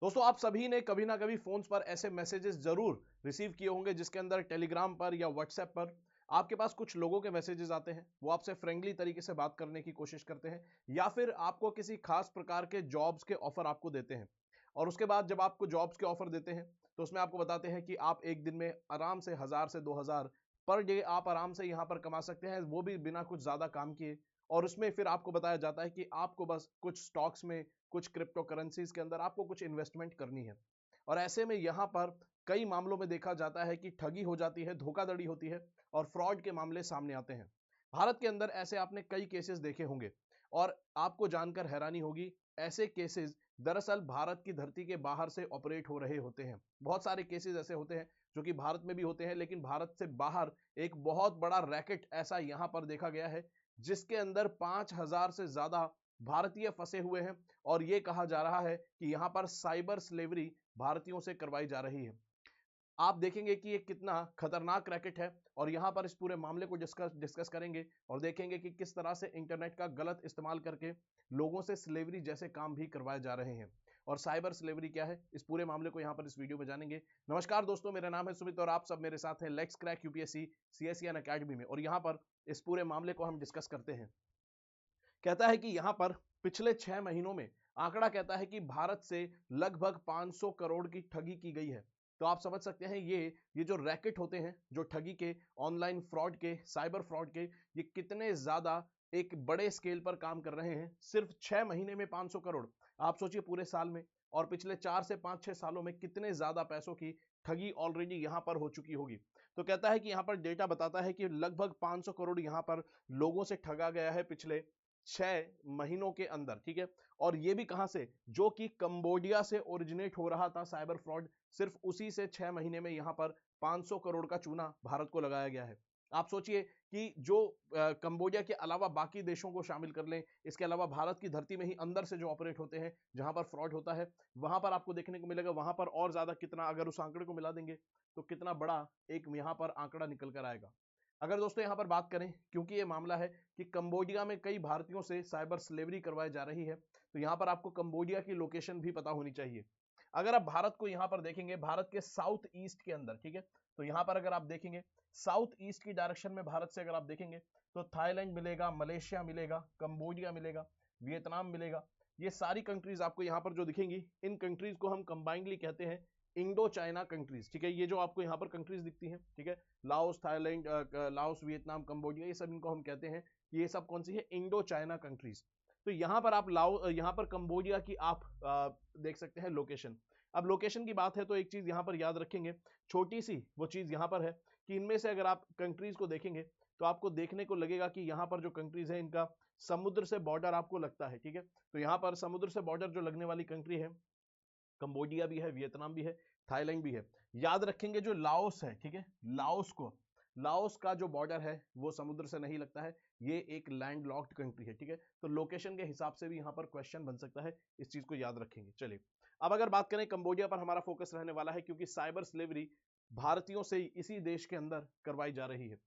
दोस्तों आप सभी ने कभी ना कभी फोन्स पर ऐसे मैसेजेस जरूर रिसीव किए होंगे जिसके अंदर टेलीग्राम पर या व्हाट्सएप पर आपके पास कुछ लोगों के मैसेजेस आते हैं। वो आपसे फ्रेंडली तरीके से बात करने की कोशिश करते हैं या फिर आपको किसी खास प्रकार के जॉब्स के ऑफर आपको देते हैं। और उसके बाद जब आपको जॉब्स के ऑफर देते हैं तो उसमें आपको बताते हैं कि आप एक दिन में आराम से 1000 से 2000 पर डे आप आराम से यहां पर कमा सकते हैं, वो भी बिना कुछ ज्यादा काम किए। और उसमें फिर आपको बताया जाता है कि आपको बस कुछ स्टॉक्स में, कुछ क्रिप्टो करेंसीज के अंदर आपको कुछ इन्वेस्टमेंट करनी है। और ऐसे में यहां पर कई मामलों में देखा जाता है कि ठगी हो जाती है, धोखाधड़ी होती है और फ्रॉड के मामले सामने आते हैं। भारत के अंदर ऐसे आपने कई केसेस देखे होंगे और आपको जानकर हैरानी होगी, ऐसे केसेस दरअसल भारत की धरती के बाहर से ऑपरेट हो रहे होते हैं। बहुत सारे केसेस ऐसे होते हैं जो कि भारत में भी होते हैं, लेकिन भारत से बाहर एक बहुत बड़ा रैकेट ऐसा यहां पर देखा गया है जिसके अंदर 5000 से ज्यादा भारतीय फंसे हुए हैं। और यह कहा जा रहा है कि यहां पर साइबर स्लेवरी भारतीयों से करवाई जा रही है। आप देखेंगे कि ये कितना खतरनाक रैकेट है और यहां पर इस पूरे मामले को डिस्कस करेंगे और देखेंगे कि किस तरह से इंटरनेट का गलत इस्तेमाल करके लोगों से स्लेवरी जैसे काम भी करवाए जा रहे हैं। और साइबर स्लेवरी क्या है, इस पूरे मामले को यहां पर इस वीडियो में जानेंगे। नमस्कार दोस्तों, मेरा नाम है सुमित और आप सब मेरे साथ हैं लेट्स क्रैक यूपीएससी सीएसईएन एकेडमी में। और यहां पर इस पूरे मामले को हम डिस्कस करते हैं। कहता है कि यहां पर पिछले 6 महीनों में आंकड़ा कहता है कि भारत से लगभग 500 करोड़ की ठगी की गई है। तो आप समझ सकते हैं ये जो रैकेट होते हैं, जो ठगी के, ऑनलाइन फ्रॉड के, साइबर फ्रॉड के, ये कितने ज्यादा एक बड़े स्केल पर काम कर रहे हैं। सिर्फ 6 महीने में 500 करोड़, आप सोचिए पूरे साल में। और पिछले 4 से 5-6 सालों में कितने ज्यादा पैसों की ठगी ऑलरेडी यहां पर हो चुकी होगी। तो कहता है कि यहां पर डेटा बताता है कि लगभग 500 करोड़ यहां पर लोगों से ठगा गया है पिछले 6 महीनों के अंदर। ठीक है। और ये भी कहां से, जो कि कंबोडिया से ओरिजिनेट हो रहा था साइबर फ्रॉड। सिर्फ उसी से 6 महीने में यहां पर 500 करोड़ का चूना भारत को लगाया गया है। आप सोचिए कि जो कंबोडिया के अलावा बाकी देशों को शामिल कर लें, इसके अलावा भारत की धरती में ही अंदर से जो ऑपरेट होते हैं, जहां पर फ्रॉड होता है, वहां पर आपको देखने को मिलेगा, वहां पर और ज्यादा कितना, अगर उस आंकड़े को मिला देंगे तो कितना बड़ा एक यहां पर आंकड़ा निकल कर आएगा। अगर दोस्तों यहां पर बात करें, क्योंकि ये मामला है कि कंबोडिया में कई भारतीयों से साइबर स्लेवरी करवाई जा रही है, तो यहां पर आपको कंबोडिया की लोकेशन भी पता होनी चाहिए। अगर आप भारत को यहां पर देखेंगे, भारत के साउथ ईस्ट के अंदर, ठीक है, तो यहां पर अगर आप देखेंगे साउथ ईस्ट की डायरेक्शन में भारत से अगर आप देखेंगे तो थाईलैंड मिलेगा, मलेशिया मिलेगा, कंबोडिया मिलेगा, वियतनाम मिलेगा। ये सारी कंट्रीज आपको यहां पर जो दिखेंगी, इन कंट्रीज को हम कंबाइंडली कहते हैं इंडो चाइना कंट्रीज। ठीक है, ये जो आपको यहाँ पर कंट्रीज दिखती हैं, ठीक है, Laos, Thailand, Laos, Vietnam, Cambodia, ये सब इनको हम कहते हैं, ये सब कौन सी है, इंडो चाइना कंट्रीज। तो यहाँ पर आप यहाँ पर कंबोडिया की आप देख सकते हैं लोकेशन। अब लोकेशन की बात है तो एक चीज यहाँ पर याद रखेंगे, छोटी सी वो चीज यहाँ पर है कि इनमें से अगर आप कंट्रीज को देखेंगे तो आपको देखने को लगेगा कि यहाँ पर जो कंट्रीज है इनका समुद्र से बॉर्डर आपको लगता है। ठीक है, तो यहाँ पर समुद्र से बॉर्डर जो लगने वाली कंट्री है, कंबोडिया भी है, वियतनाम भी है, थाईलैंड भी है। याद रखेंगे जो लाओस है, ठीक है, लाओस का जो बॉर्डर है वो समुद्र से नहीं लगता है, ये एक लैंड लॉक्ड कंट्री है। ठीक है, तो लोकेशन के हिसाब से भी यहां पर क्वेश्चन बन सकता है, इस चीज को याद रखेंगे। चलिए अब अगर बात करें, कंबोडिया पर हमारा फोकस रहने वाला है क्योंकि साइबर स्लेवरी भारतीयों से इसी देश के अंदर करवाई जा रही है।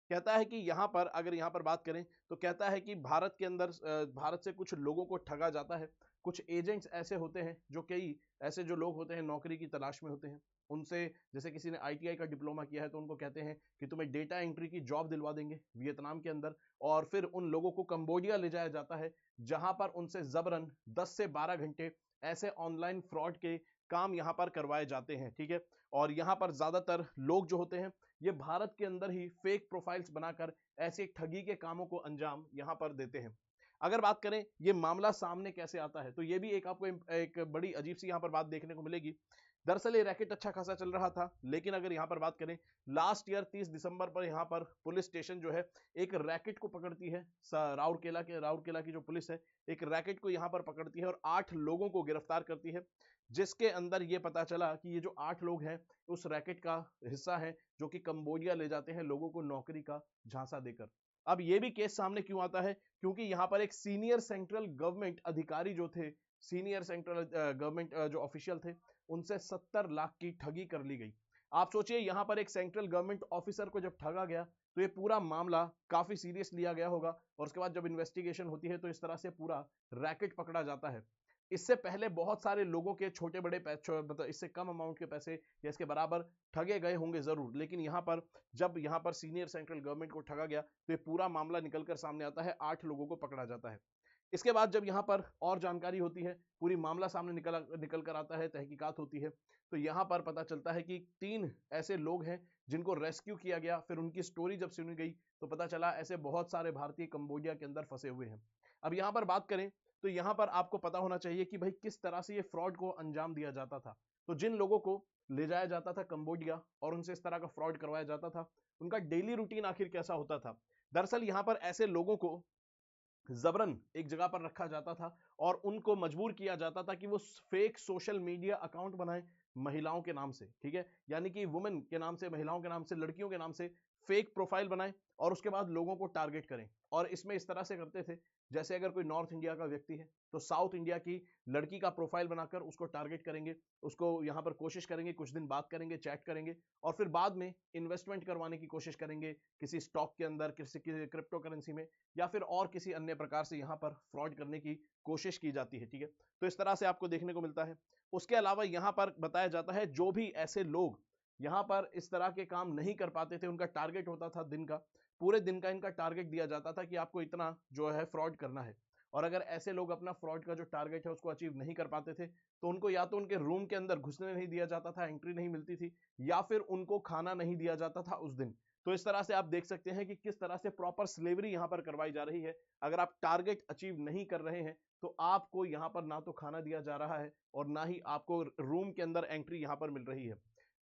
कहता है कि यहां पर, अगर यहां पर बात करें तो कहता है कि भारत के अंदर भारत से कुछ लोगों को ठगा जाता है। कुछ एजेंट्स ऐसे होते हैं जो कई ऐसे जो लोग होते हैं नौकरी की तलाश में होते हैं, उनसे, जैसे किसी ने आईटीआई का डिप्लोमा किया है तो उनको कहते हैं कि तुम्हें डेटा एंट्री की जॉब दिलवा देंगे वियतनाम के अंदर। और फिर उन लोगों को कंबोडिया ले जाया जाता है, जहां पर उनसे जबरन 10 से 12 घंटे ऐसे ऑनलाइन फ्रॉड के काम यहां पर करवाए जाते हैं। ठीक है, और यहां पर ज्यादातर लोग जो होते हैं ये भारत के अंदर ही फेक प्रोफाइल्स बनाकर ऐसे ठगी के कामों को अंजाम यहां पर देते हैं। अगर बात करें ये मामला सामने कैसे आता है, तो ये भी एक आपको एक बड़ी अजीब सी यहां पर बात देखने को मिलेगी। दरअसल ये रैकेट अच्छा खासा चल रहा था, लेकिन अगर यहां पर बात करें, लास्ट ईयर 30 दिसंबर पर यहां पर पुलिस स्टेशन जो है एक रैकेट को पकड़ती है। राउरकेला की जो पुलिस है एक रैकेट को यहां पर पकड़ती है और 8 लोगों को गिरफ्तार करती है, जिसके अंदर ये पता चला कि ये जो 8 लोग हैं उस रैकेट का हिस्सा है, जो कि कंबोडिया ले जाते हैं लोगों को नौकरी का झांसा देकर। अब ये भी केस सामने क्यों आता है, क्योंकि यहां पर एक सीनियर सेंट्रल गवर्नमेंट अधिकारी जो थे, सीनियर सेंट्रल गवर्नमेंट जो ऑफिशियल थे, उनसे 70 लाख की ठगी कर ली गई। आप सोचिए यहां पर एक सेंट्रल गवर्नमेंट ऑफिसर को जब ठगा गया तो ये पूरा मामला काफी सीरियस लिया गया होगा, और उसके बाद जब इन्वेस्टिगेशन होती है तो इस तरह से पूरा रैकेट पकड़ा जाता है। इससे पहले बहुत सारे लोगों के छोटे बड़े पैसे, मतलब इससे कम अमाउंट के पैसे या इसके बराबर ठगे गए होंगे जरूर, लेकिन यहाँ पर जब यहाँ पर सीनियर सेंट्रल गवर्नमेंट को ठगा गया तो ये पूरा मामला निकलकर सामने आता है, 8 लोगों को पकड़ा जाता है। इसके बाद जब यहाँ पर और जानकारी होती है, पूरी मामला सामने निकल कर आता है, तहकीकात होती है, तो यहाँ पर पता चलता है कि 3 ऐसे लोग हैं जिनको रेस्क्यू किया गया। फिर उनकी स्टोरी जब सुनी गई तो पता चला ऐसे बहुत सारे भारतीय कंबोडिया के अंदर फंसे हुए हैं। अब यहाँ पर बात करें तो यहाँ पर आपको पता होना चाहिए कि भाई किस तरह से ये फ्रॉड को अंजाम दिया जाता था। तो जिन लोगों को ले जाया जाता था कंबोडिया और उनसे इस तरह का फ्रॉड करवाया जाता था, उनका डेली रूटीन आखिर कैसा होता था। दरअसल यहाँ पर ऐसे लोगों को जबरन एक जगह पर रखा जाता था और उनको मजबूर किया जाता था कि वो फेक सोशल मीडिया अकाउंट बनाएं महिलाओं के नाम से, ठीक है, यानी कि वुमेन के नाम से, महिलाओं के नाम से, लड़कियों के नाम से फेक प्रोफाइल बनाएं और उसके बाद लोगों को टारगेट करें। और इसमें इस तरह से करते थे, जैसे अगर कोई नॉर्थ इंडिया का व्यक्ति है तो साउथ इंडिया की लड़की का प्रोफाइल बनाकर उसको टारगेट करेंगे, उसको यहां पर कोशिश करेंगे, कुछ दिन बात करेंगे, चैट करेंगे और फिर बाद में इन्वेस्टमेंट करवाने की कोशिश करेंगे किसी स्टॉक के अंदर, किसी क्रिप्टो करेंसी में या फिर और किसी अन्य प्रकार से यहाँ पर फ्रॉड करने की कोशिश की जाती है, ठीक है। तो इस तरह से आपको देखने को मिलता है। उसके अलावा यहाँ पर बताया जाता है जो भी ऐसे लोग यहाँ पर इस तरह के काम नहीं कर पाते थे, उनका टारगेट होता था दिन का, पूरे दिन का इनका टारगेट दिया जाता था कि आपको इतना जो है फ्रॉड करना है। और अगर ऐसे लोग अपना फ्रॉड का जो टारगेट है उसको अचीव नहीं कर पाते थे तो उनको या तो उनके रूम के अंदर घुसने नहीं दिया जाता था, एंट्री नहीं मिलती थी, या फिर उनको खाना नहीं दिया जाता था उस दिन। तो इस तरह से आप देख सकते हैं कि किस तरह से प्रॉपर स्लेवरी यहां पर करवाई जा रही है। अगर आप टारगेट अचीव नहीं कर रहे हैं तो आपको यहां पर ना तो खाना दिया जा रहा है और ना ही आपको रूम के अंदर एंट्री यहां पर मिल रही है।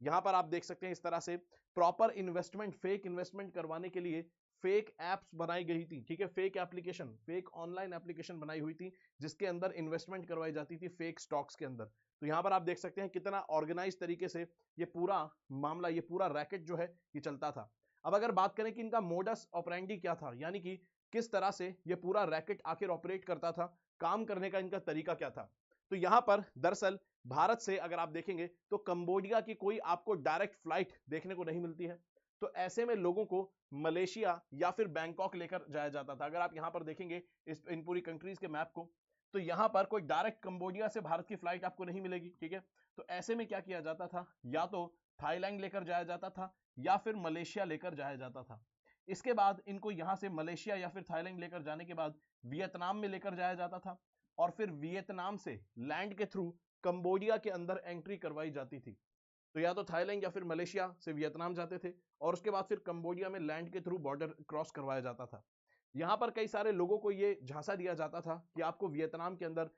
यहां पर आप देख सकते हैं इस तरह से प्रॉपर इन्वेस्टमेंट, फेक इन्वेस्टमेंट करवाने के लिए फेक एप्स बनाई गई थी, ठीक है, fake application, fake online application बनाई हुई थी जिसके अंदर इन्वेस्टमेंट करवाई जाती थी फेक स्टॉक्स के अंदर। तो यहां पर आप देख सकते हैं कितना ऑर्गेनाइज तरीके से ये पूरा मामला, ये पूरा रैकेट जो है ये चलता था। अब अगर बात करें कि इनका मोडस ऑपरेंडी क्या था, यानी कि किस तरह से ये पूरा रैकेट आखिर ऑपरेट करता था, काम करने का इनका तरीका क्या था, तो यहां पर दरअसल भारत से अगर आप देखेंगे तो कंबोडिया की कोई आपको डायरेक्ट फ्लाइट देखने को नहीं मिलती है। तो ऐसे में लोगों को मलेशिया या फिर बैंकॉक लेकर जाया जाता था। अगर आप यहां पर देखेंगे इन पूरी कंट्रीज के मैप को, तो यहां पर कोई डायरेक्ट कंबोडिया से भारत की फ्लाइट आपको नहीं मिलेगी, ठीक है। तो ऐसे में क्या किया जाता था, या तो थाईलैंड लेकर जाया जाता था या फिर मलेशिया लेकर जाया जाता था। इसके बाद इनको यहां से मलेशिया या फिर थाईलैंड लेकर जाने के बाद वियतनाम में लेकर जाया जाता था और फिर वियतनाम से लैंड के थ्रू कंबोडिया के अंदर एंट्री करवाई जाती थी। तो या तो थाईलैंड या फिर मलेशिया से वियतनाम जाते थे और उसके बाद फिर कंबोडिया में लैंड के थ्रू बॉर्डर क्रॉस करवाया जाता था। यहाँ पर कई सारे लोगों को ये झांसा दिया जाता था कि आपको वियतनाम के अंदर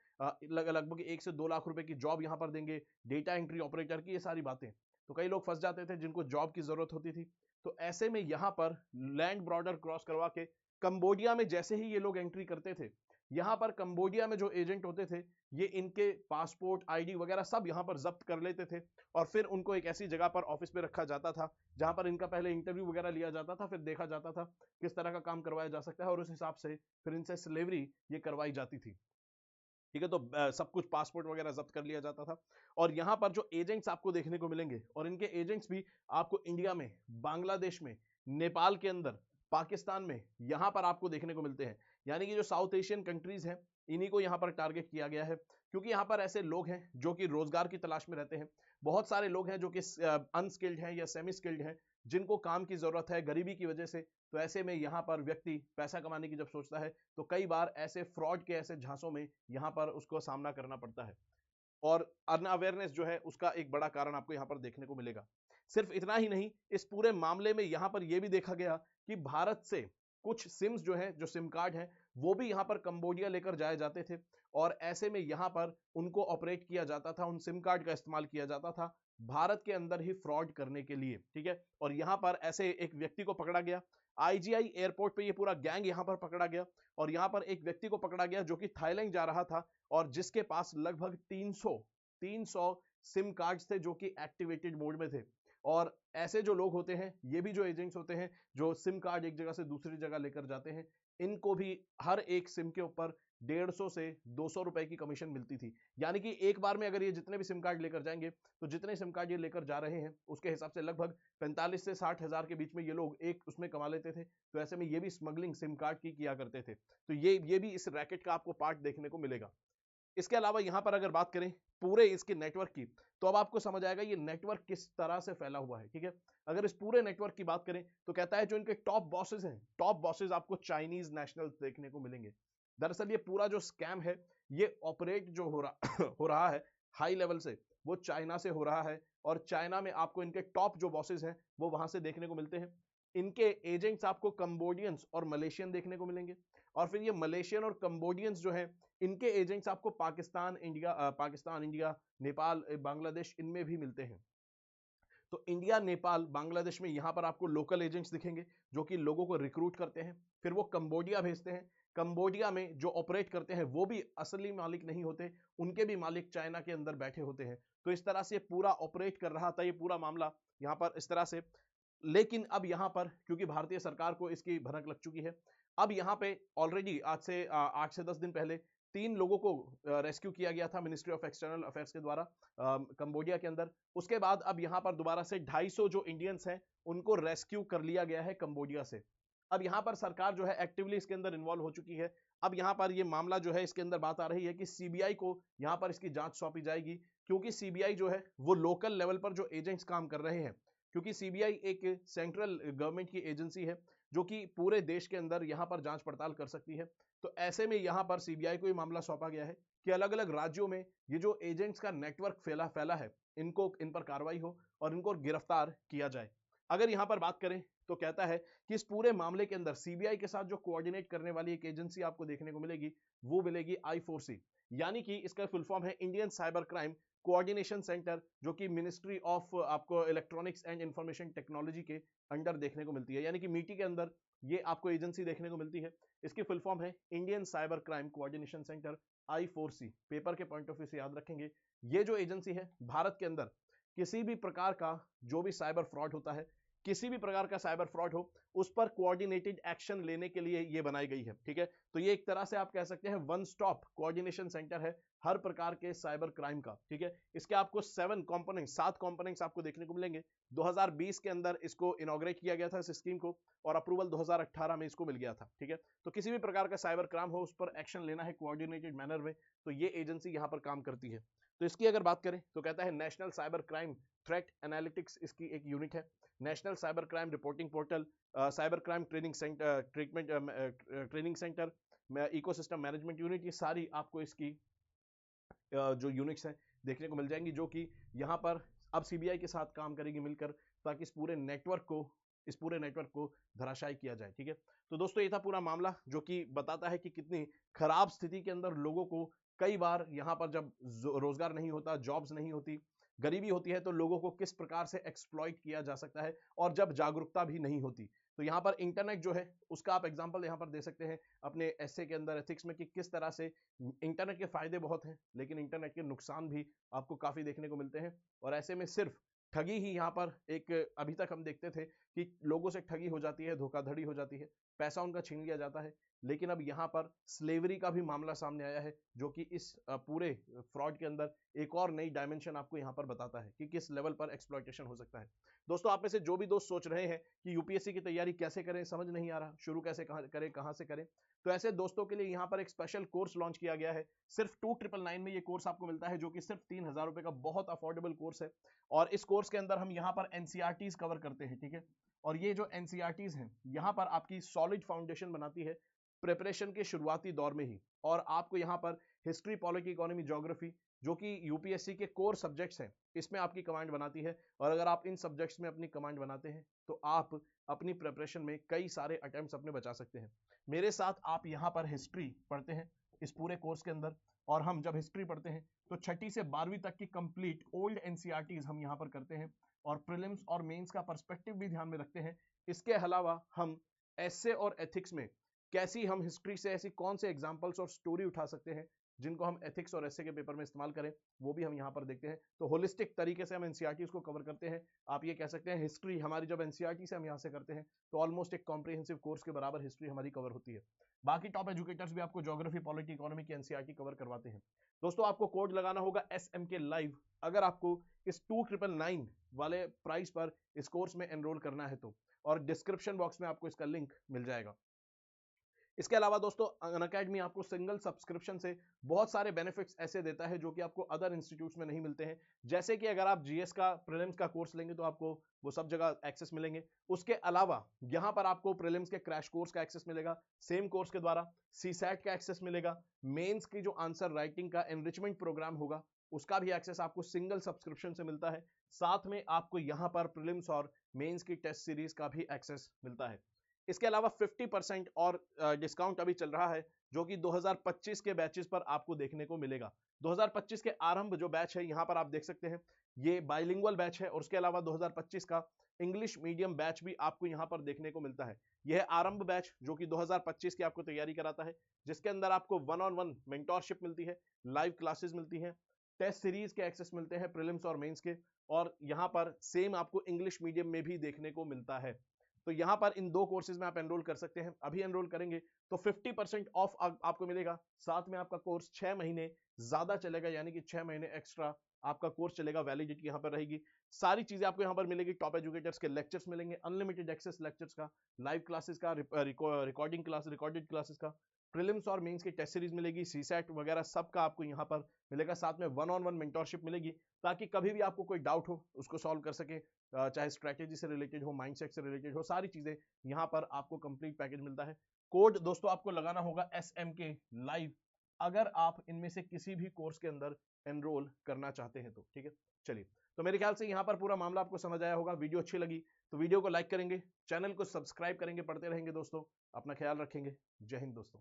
लगभग 1 से 2 लाख रुपए की जॉब यहाँ पर देंगे, डेटा एंट्री ऑपरेटर की, ये सारी बातें। तो कई लोग फंस जाते थे जिनको जॉब की जरूरत होती थी। तो ऐसे में यहाँ पर लैंड बॉर्डर क्रॉस करवा के कंबोडिया में जैसे ही ये लोग एंट्री करते थे, यहाँ पर कंबोडिया में जो एजेंट होते थे ये इनके पासपोर्ट, आईडी वगैरह सब यहाँ पर जब्त कर लेते थे और फिर उनको एक ऐसी जगह पर ऑफिस पे रखा जाता था जहां पर इनका पहले इंटरव्यू वगैरह लिया जाता था, फिर देखा जाता था किस तरह का काम करवाया जा सकता है और उस हिसाब से फिर इनसे स्लेवरी ये करवाई जाती थी, ठीक है। तो सब कुछ पासपोर्ट वगैरह जब्त कर लिया जाता था। और यहाँ पर जो एजेंट्स आपको देखने को मिलेंगे, और इनके एजेंट्स भी आपको इंडिया में, बांग्लादेश में, नेपाल के अंदर, पाकिस्तान में यहाँ पर आपको देखने को मिलते हैं। यानी कि जो साउथ एशियन कंट्रीज हैं इन्हीं को यहाँ पर टारगेट किया गया है, क्योंकि यहाँ पर ऐसे लोग हैं जो कि रोजगार की तलाश में रहते हैं। बहुत सारे लोग हैं जो कि अनस्किल्ड हैं या सेमी स्किल्ड हैं, जिनको काम की जरूरत है गरीबी की वजह से। तो ऐसे में यहाँ पर व्यक्ति पैसा कमाने की जब सोचता है तो कई बार ऐसे फ्रॉड के ऐसे झांसों में यहाँ पर उसको सामना करना पड़ता है और अनअवेयरनेस जो है उसका एक बड़ा कारण आपको यहाँ पर देखने को मिलेगा। सिर्फ इतना ही नहीं, इस पूरे मामले में यहाँ पर यह भी देखा गया कि भारत से कुछ सिम्स जो है, जो सिम कार्ड है, वो भी यहाँ पर कंबोडिया लेकर जाए जाते थे और ऐसे में यहाँ पर उनको ऑपरेट किया जाता था, उन सिम कार्ड का इस्तेमाल किया जाता था भारत के अंदर ही फ्रॉड करने के लिए, ठीक है। और यहाँ पर ऐसे एक व्यक्ति को पकड़ा गया, आईजीआई एयरपोर्ट पे ये पूरा गैंग यहाँ पर पकड़ा गया और यहाँ पर एक व्यक्ति को पकड़ा गया जो कि थाईलैंड जा रहा था और जिसके पास लगभग 300 सिम कार्ड्स थे जो कि एक्टिवेटेड मोड में थे। और ऐसे जो लोग होते हैं, ये भी जो एजेंट्स होते हैं जो सिम कार्ड एक जगह से दूसरी जगह लेकर जाते हैं, इनको भी हर एक सिम के ऊपर 150 से 200 रुपए की कमीशन मिलती थी। यानी कि एक बार में अगर ये जितने भी सिम कार्ड लेकर जाएंगे तो जितने सिम कार्ड ये लेकर जा रहे हैं उसके हिसाब से लगभग 45 से 60 हजार के बीच में ये लोग एक उसमें कमा लेते थे। तो ऐसे में ये भी स्मगलिंग सिम कार्ड की किया करते थे। तो ये भी इस रैकेट का आपको पार्ट देखने को मिलेगा। इसके अलावा यहां पर अगर बात करें पूरे इसके नेटवर्क की, तो अब आपको समझ आएगा ये नेटवर्क किस तरह से फैला हुआ है, ठीक है। अगर इस पूरे नेटवर्क की बात करें तो कहता है जो इनके टॉप बॉसेस हैं, टॉप बॉसेस आपको चाइनीज नेशनल्स देखने को मिलेंगे। दरअसल ये पूरा जो स्कैम है ये ऑपरेट जो हो रहा हो रहा है हाई लेवल से, वो चाइना से हो रहा है, और चाइना में आपको इनके टॉप जो बॉसेस हैं वो वहां से देखने को मिलते हैं। इनके एजेंट्स आपको कंबोडियंस और मलेशियन देखने को मिलेंगे, और फिर ये मलेशियन और कंबोडियंस जो हैं इनके एजेंट्स आपको पाकिस्तान, इंडिया, नेपाल, बांग्लादेश इनमें भी मिलते हैं। तो इंडिया, नेपाल, बांग्लादेश में यहां पर आपको लोकल एजेंट्स दिखेंगे जो कि लोगों को रिक्रूट करते हैं। फिर वो कंबोडिया भेजते हैं। कंबोडिया में जो ऑपरेट करते हैं वो भी असली मालिक नहीं होते, उनके भी मालिक चाइना के अंदर बैठे होते हैं। तो इस तरह से पूरा ऑपरेट कर रहा था ये पूरा मामला यहां पर इस तरह से। लेकिन अब यहां पर क्योंकि भारतीय सरकार को इसकी भनक लग चुकी है, अब यहां पे ऑलरेडी आज से 8 से 10 दिन पहले 3 लोगों को रेस्क्यू किया गया था मिनिस्ट्री ऑफ एक्सटर्नल अफेयर्स के द्वारा कंबोडिया के अंदर। उसके बाद अब यहां पर दोबारा से 250 जो इंडियंस हैं उनको रेस्क्यू कर लिया गया है कंबोडिया से। अब यहां पर सरकार जो है एक्टिवली इसके अंदर इन्वॉल्व हो चुकी है। अब यहां पर ये मामला जो है इसके अंदर बात आ रही है कि सीबीआई को यहां पर इसकी जांच सौंपी जाएगी, क्योंकि सीबीआई जो है वो लोकल लेवल पर जो एजेंट्स काम कर रहे हैं, क्योंकि सीबीआई एक सेंट्रल गवर्नमेंट की एजेंसी है जो कि पूरे देश के अंदर यहां पर जांच पड़ताल कर सकती है। तो ऐसे में यहां पर सीबीआई को ये मामला सौंपा गया है कि अलग अलग राज्यों में ये जो एजेंट्स का नेटवर्क फैला है इन पर कार्रवाई हो और इनको गिरफ्तार किया जाए। अगर यहां पर बात करें तो कहता है कि इस पूरे मामले के अंदर सीबीआई के साथ जो कोऑर्डिनेट करने वाली एक एजेंसी आपको देखने को मिलेगी वो मिलेगी I4C, यानी कि इसका फुल फॉर्म है Indian cyber crime coordination centre, जो कि मिनिस्ट्री ऑफ आपको इलेक्ट्रॉनिक्स एंड इंफॉर्मेशन टेक्नोलॉजी के अंडर देखने को मिलती है, यानी कि मीटी के अंदर ये आपको एजेंसी देखने को मिलती है। इसकी फुल फॉर्म है Indian cyber crime coordination centre I4C। Paper के पॉइंट ऑफ व्यू से याद रखेंगे, ये जो एजेंसी है भारत के अंदर किसी भी प्रकार का जो भी साइबर फ्रॉड होता है, किसी भी प्रकार का साइबर फ्रॉड हो, उस पर कोऑर्डिनेटेड एक्शन लेने के लिए ये बनाई गई है, ठीक है। तो ये एक तरह से आप कह सकते हैं वन स्टॉप कोऑर्डिनेशन सेंटर है हर प्रकार के साइबर क्राइम का, ठीक है। इसके आपको 7 कंपोनेंट्स आपको देखने को मिलेंगे। 2020 के अंदर इसको इनॉग्रेट किया गया था इस स्कीम को, और अप्रूवल 2018 में इसको मिल गया था, ठीक है। तो किसी भी प्रकार का साइबर क्राइम हो उस पर एक्शन लेना है कोऑर्डिनेटेड मैनर में, तो ये एजेंसी यहां पर काम करती है। तो इसकी अगर बात करें तो कहता है national cyber crime threat analytics इसकी एक यूनिट है। National cyber crime reporting portal, cyber crime training centre, ecosystem management unit, ये सारी आपको इसकी जो यूनिट्स हैं देखने को मिल जाएंगी, जो कि यहाँ पर अब सीबीआई के साथ काम करेगी मिलकर, ताकि इस पूरे नेटवर्क को धराशायी किया जाए, ठीक है। तो दोस्तों ये था पूरा मामला जो कि बताता है कि कितनी खराब स्थिति के अंदर लोगों को कई बार यहाँ पर जब रोजगार नहीं होता, जॉब्स नहीं होती, गरीबी होती है, तो लोगों को किस प्रकार से एक्सप्लॉइट किया जा सकता है, और जब जागरूकता भी नहीं होती। तो यहाँ पर इंटरनेट जो है उसका आप एग्जांपल यहाँ पर दे सकते हैं अपने एसे के अंदर एथिक्स में, कि किस तरह से इंटरनेट के फायदे बहुत हैं लेकिन इंटरनेट के नुकसान भी आपको काफी देखने को मिलते हैं। और ऐसे में सिर्फ ठगी ही यहाँ पर एक, अभी तक हम देखते थे कि लोगों से ठगी हो जाती है, धोखाधड़ी हो जाती है, पैसा उनका छीन लिया जाता है, लेकिन अब यहाँ पर स्लेवरी का भी मामला सामने आया है, जो कि इस पूरे फ्रॉड के अंदर एक और नई डायमेंशन आपको यहाँ पर बताता है कि किस लेवल पर एक्सप्लॉइटेशन हो सकता है। दोस्तों आप में से जो भी दोस्त सोच रहे हैं कि यूपीएससी की तैयारी कैसे करें, समझ नहीं आ रहा, शुरू कैसे करें, कहां से करें, तो ऐसे दोस्तों के लिए यहाँ पर एक स्पेशल कोर्स लॉन्च किया गया है। सिर्फ 2999 में ये कोर्स आपको मिलता है, जो कि सिर्फ 3000 रुपए का बहुत अफोर्डेबल कोर्स है। और इस कोर्स के अंदर हम यहाँ पर एनसीईआरटीज कवर करते हैं, ठीक है। और ये जो एनसीईआरटीज हैं यहाँ पर आपकी सॉलिड फाउंडेशन बनाती है प्रिपरेशन के शुरुआती दौर में ही। और आपको यहाँ पर हिस्ट्री, पॉलिटी, इकोनॉमी, ज्योग्राफी, जो कि यूपीएससी के कोर सब्जेक्ट्स हैं, इसमें आपकी कमांड बनाती है। और अगर आप इन सब्जेक्ट्स में अपनी कमांड बनाते हैं तो आप अपनी प्रिपरेशन में कई सारे अटेम्प्ट्स अपने बचा सकते हैं। मेरे साथ आप यहाँ पर हिस्ट्री पढ़ते हैं इस पूरे कोर्स के अंदर, और हम जब हिस्ट्री पढ़ते हैं तो 6ठी से 12वीं तक की कंप्लीट ओल्ड एनसीईआरटीज हम यहाँ पर करते हैं, और प्रीलिम्स और मेंस का पर्सपेक्टिव भी ध्यान में रखते हैं। इसके अलावा हम एसे और एथिक्स में कैसी हम हिस्ट्री से ऐसी कौन से एग्जांपल्स और स्टोरी उठा सकते हैं जिनको हम एथिक्स और एसे के पेपर में इस्तेमाल करें, वो भी हम यहाँ पर देखते हैं। तो होलिस्टिक तरीके से हम एनसीईआरटीज को कवर करते हैं। आप ये कह सकते हैं हिस्ट्री हमारी जब एनसीईआरटी से हम यहाँ से करते हैं तो ऑलमोस्ट एक कॉम्प्रिहेंसिव कोर्स के बराबर हिस्ट्री हमारी कवर होती है। बाकी टॉप एजुकेटर्स भी आपको ज्योग्राफी, पॉलिटी, इकोनॉमी की एनसीईआरटी कवर करवाते हैं। दोस्तों आपको कोड लगाना होगा SMK लाइव अगर आपको इस 2999 वाले प्राइस पर इस कोर्स में एनरोल करना है तो, और डिस्क्रिप्शन बॉक्स में आपको इसका लिंक मिल जाएगा। इसके अलावा दोस्तों अनअकैडमी आपको सिंगल सब्सक्रिप्शन से बहुत सारे बेनिफिट्स ऐसे देता है जो कि आपको अदर इंस्टीट्यूट्स में नहीं मिलते हैं। जैसे कि अगर आप जीएस का प्रीलिम्स का कोर्स लेंगे तो आपको वो सब जगह एक्सेस मिलेंगे। उसके अलावा यहां पर आपको प्रीलिम्स के क्रैश कोर्स का एक्सेस मिलेगा सेम कोर्स के द्वारा, सीसैट का एक्सेस मिलेगा, मेंस की जो आंसर राइटिंग का एनरिचमेंट प्रोग्राम होगा उसका भी एक्सेस आपको सिंगल सब्सक्रिप्शन से मिलता है। साथ में आपको यहां पर प्रीलिम्स और मेंस की टेस्ट सीरीज का भी एक्सेस मिलता है। इसके अलावा 50% और डिस्काउंट अभी चल रहा है जो कि 2025 के बैचेस पर आपको देखने को मिलेगा। 2025 के आरंभ जो बैच है यहां पर आप देख सकते हैं ये बाइलिंगुअल बैच है और उसके अलावा 2025 का इंग्लिश मीडियम बैच भी आपको यहां पर देखने को मिलता है। यह आरंभ बैच जो कि 2025 की आपको तैयारी कराता है जिसके अंदर आपको 1-on-1 मेंटोरशिप मिलती है, लाइव क्लासेस मिलती हैं, टेस्ट सीरीज के एक्सेस मिलते हैं प्रीलिम्स और मेंस के, और यहां पर सेम आपको इंग्लिश मीडियम में भी देखने को मिलता है। तो यहां पर इन दो कोर्सेज में आप एनरोल कर सकते हैं। अभी एनरोल करेंगे तो 50% ऑफ आपको मिलेगा। साथ में आपका कोर्स 6 महीने ज्यादा चलेगा, यानी कि 6 महीने एक्स्ट्रा आपका कोर्स चलेगा, वैलिडिटी यहां पर रहेगी। सारी चीजें आपको यहां पर मिलेगी, टॉप एजुकेटर्स के लेक्चर्स मिलेंगे, अनलिमिटेड एक्सेस लेक्चर्स का, लाइव क्लासेस का, रिकॉर्डिंग क्लास, रिकॉर्डेड क्लासेस का, प्रीलिम्स और मेंस की टेस्ट सीरीज मिलेगी, सीसैट वगैरह सब का आपको यहां पर मिलेगा। साथ में 1-on-1 मेंटोरशिप मिलेगी ताकि कभी भी आपको कोई डाउट हो उसको सॉल्व कर सके, चाहे स्ट्रेटेजी से रिलेटेड हो, माइंडसेट से रिलेटेड हो, सारी चीजें यहां पर आपको कंप्लीट पैकेज मिलता है। कोड दोस्तों आपको लगाना होगा SMK लाइव अगर आप इनमें से किसी भी कोर्स के अंदर एनरोल करना चाहते हैं तो, ठीक है। चलिए, तो मेरे ख्याल से यहां पर पूरा मामला आपको समझ आया होगा। वीडियो अच्छी लगी तो वीडियो को लाइक करेंगे, चैनल को सब्सक्राइब करेंगे, पढ़ते रहेंगे दोस्तों, अपना ख्याल रखेंगे। जय हिंद दोस्तों।